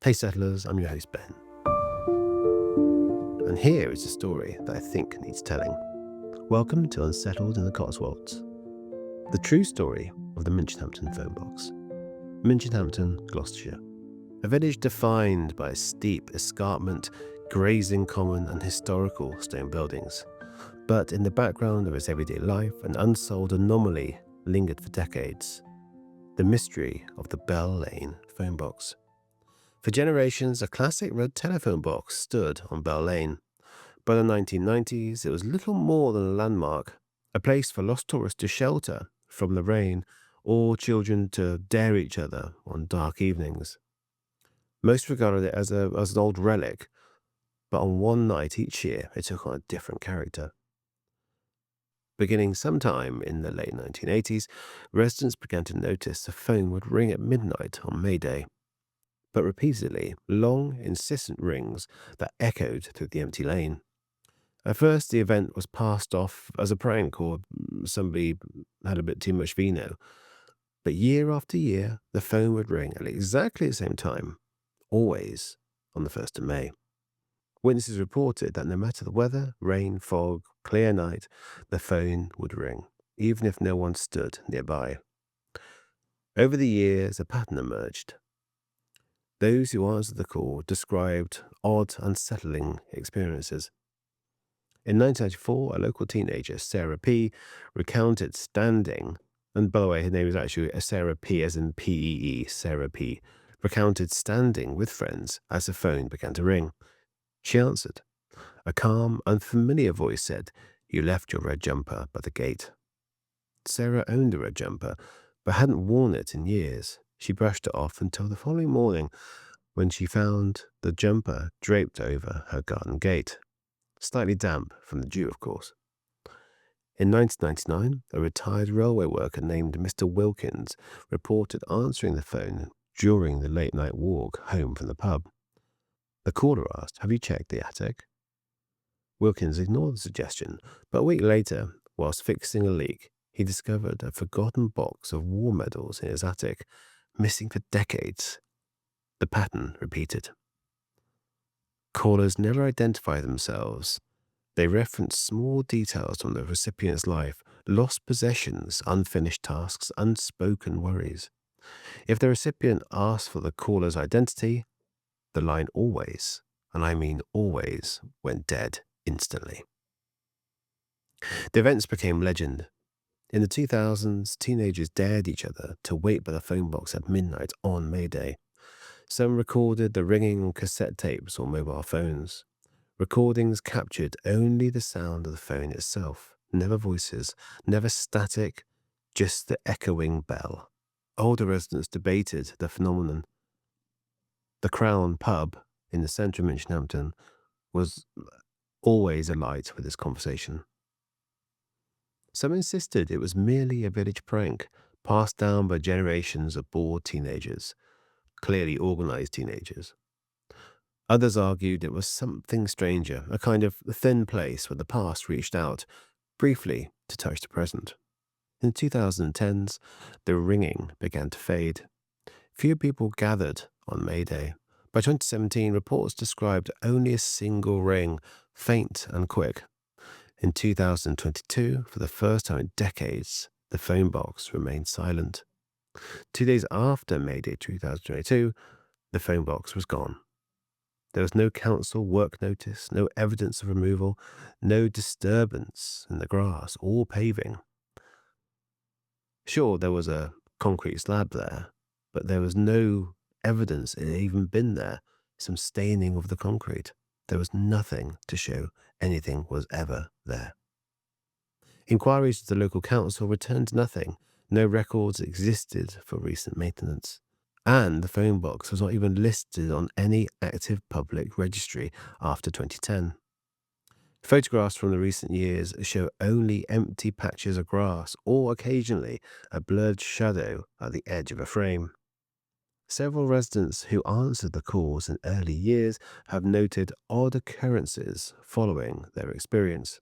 Hey settlers, I'm your host Ben. And here is a story that I think needs telling. Welcome to Unsettled in the Cotswolds. The true story of the Minchinhampton phone box. Minchinhampton, Gloucestershire. A village defined by steep escarpment, grazing common and historical stone buildings. But in the background of its everyday life, an unsolved anomaly lingered for decades. The mystery of the Bell Lane phone box. For generations, a classic red telephone box stood on Bell Lane. By the 1990s, it was little more than a landmark, a place for lost tourists to shelter from the rain or children to dare each other on dark evenings. Most regarded it as an old relic, but on one night each year, it took on a different character. Beginning sometime in the late 1980s, residents began to notice the phone would ring at midnight on May Day, but repeatedly, long, insistent rings that echoed through the empty lane. At first, the event was passed off as a prank or somebody had a bit too much vino. But year after year, the phone would ring at exactly the same time, always on the 1st of May. Witnesses reported that no matter the weather, rain, fog, clear night, the phone would ring, even if no one stood nearby. Over the years, a pattern emerged. Those who answered the call described odd, unsettling experiences. In 1994, a local teenager, Sarah P., recounted standing, and by the way, her name is actually Sarah P. as in P-E-E, Sarah P., recounted standing with friends as the phone began to ring. She answered. A calm, unfamiliar voice said, "You left your red jumper by the gate." Sarah owned a red jumper, but hadn't worn it in years. She brushed it off until the following morning when she found the jumper draped over her garden gate. Slightly damp from the dew, of course. In 1999, a retired railway worker named Mr. Wilkins reported answering the phone during the late-night walk home from the pub. The caller asked, "Have you checked the attic?" Wilkins ignored the suggestion, but a week later, whilst fixing a leak, he discovered a forgotten box of war medals in his attic, missing for decades. The pattern repeated. Callers never identify themselves. They reference small details from the recipient's life, lost possessions, unfinished tasks, unspoken worries. If the recipient asks for the caller's identity, the line always, and I mean always, went dead instantly. The events became legend. In the 2000s, teenagers dared each other to wait by the phone box at midnight on May Day. Some recorded the ringing on cassette tapes or mobile phones. Recordings captured only the sound of the phone itself, never voices, never static, just the echoing bell. Older residents debated the phenomenon. The Crown pub in the centre of Minchinhampton was always alight with this conversation. Some insisted it was merely a village prank, passed down by generations of bored teenagers, clearly organised teenagers. Others argued it was something stranger, a kind of thin place where the past reached out, briefly, to touch the present. In the 2010s, the ringing began to fade. Few people gathered on May Day. By 2017, reports described only a single ring, faint and quick. In 2022, for the first time in decades, the phone box remained silent. 2 days after May Day 2022, the phone box was gone. There was no council work notice, no evidence of removal, no disturbance in the grass or paving. Sure, there was a concrete slab there, but there was no evidence it had even been there, some staining of the concrete. There was nothing to show anything was ever there. Inquiries to the local council returned nothing. No records existed for recent maintenance. And the phone box was not even listed on any active public registry after 2010. Photographs from the recent years show only empty patches of grass or occasionally a blurred shadow at the edge of a frame. Several residents who answered the calls in early years have noted odd occurrences following their experience.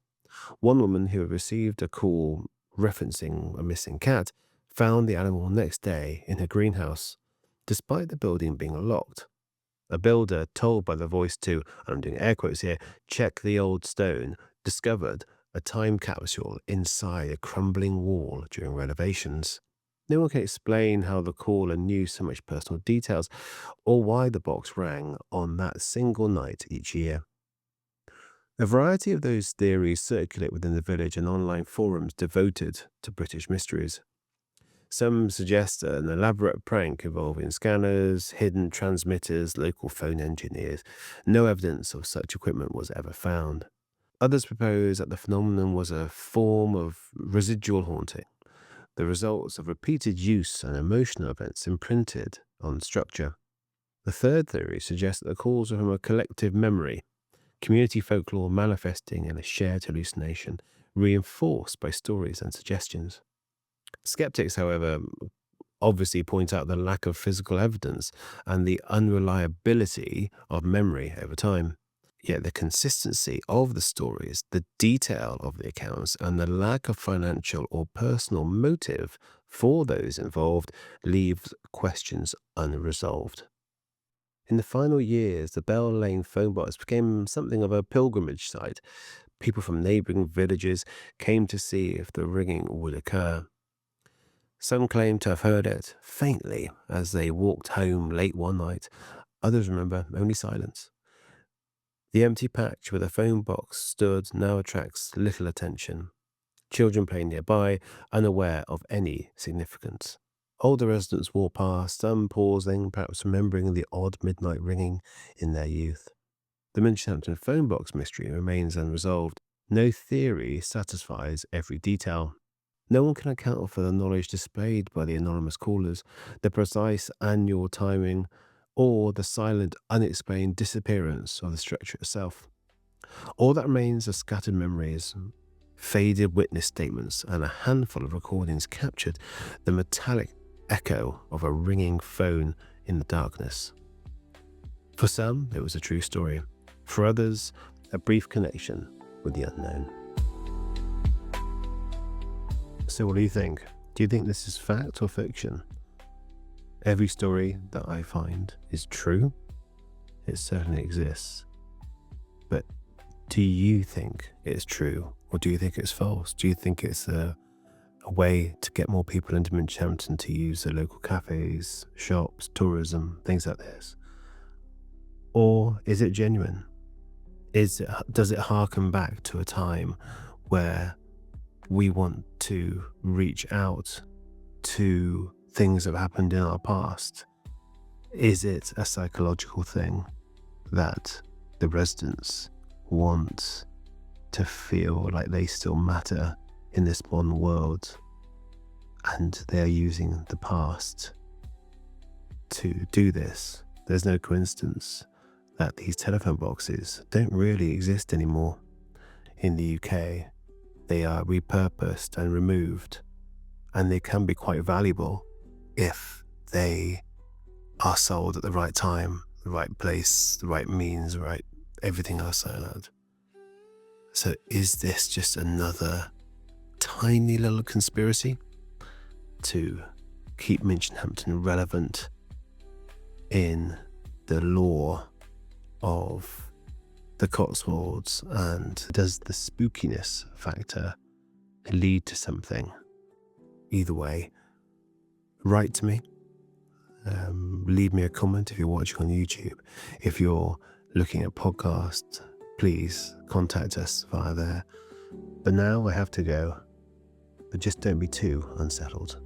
One woman who had received a call referencing a missing cat found the animal next day in her greenhouse, despite the building being locked. A builder, told by the voice to, and I'm doing air quotes here, check the old stone, discovered a time capsule inside a crumbling wall during renovations. No one can explain how the caller knew so much personal details or why the box rang on that single night each year. A variety of those theories circulate within the village and online forums devoted to British mysteries. Some suggest an elaborate prank involving scanners, hidden transmitters, local phone engineers. No evidence of such equipment was ever found. Others propose that the phenomenon was a form of residual haunting, the results of repeated use and emotional events imprinted on structure. The third theory suggests that the calls are from a collective memory, community folklore manifesting in a shared hallucination, reinforced by stories and suggestions. Skeptics, however, obviously point out the lack of physical evidence and the unreliability of memory over time. Yet the consistency of the stories, the detail of the accounts, and the lack of financial or personal motive for those involved leaves questions unresolved. In the final years, the Bell Lane phone box became something of a pilgrimage site. People from neighbouring villages came to see if the ringing would occur. Some claim to have heard it faintly as they walked home late one night. Others remember only silence. The empty patch where the phone box stood now attracts little attention. Children play nearby, unaware of any significance. Older residents walk past, some pausing, perhaps remembering the odd midnight ringing in their youth. The Minchinhampton phone box mystery remains unresolved. No theory satisfies every detail. No one can account for the knowledge displayed by the anonymous callers, the precise annual timing, or the silent, unexplained disappearance of the structure itself. All that remains are scattered memories, faded witness statements, and a handful of recordings captured the metallic echo of a ringing phone in the darkness. For some, it was a true story. For others, a brief connection with the unknown. So what do you think? Do you think this is fact or fiction? Every story that I find is true. It certainly exists. But do you think it's true, or do you think it's false? Do you think it's a way to get more people into Minchinhampton to use the local cafes, shops, tourism, things like this? Or is it genuine? Does it harken back to a time where we want to reach out to things that have happened in our past? Is it a psychological thing that the residents want to feel like they still matter in this modern world, and they're using the past to do this? There's no coincidence that these telephone boxes don't really exist anymore in the UK. They are repurposed and removed, and they can be quite valuable if they are sold at the right time, the right place, the right means, the right everything else like that. So is this just another tiny little conspiracy to keep Minchinhampton relevant in the lore of the Cotswolds, and does the spookiness factor lead to something? Either way, write to me. Leave me a comment if you're watching on YouTube. If you're looking at podcasts, please contact us via there. But now I have to go. But just don't be too unsettled.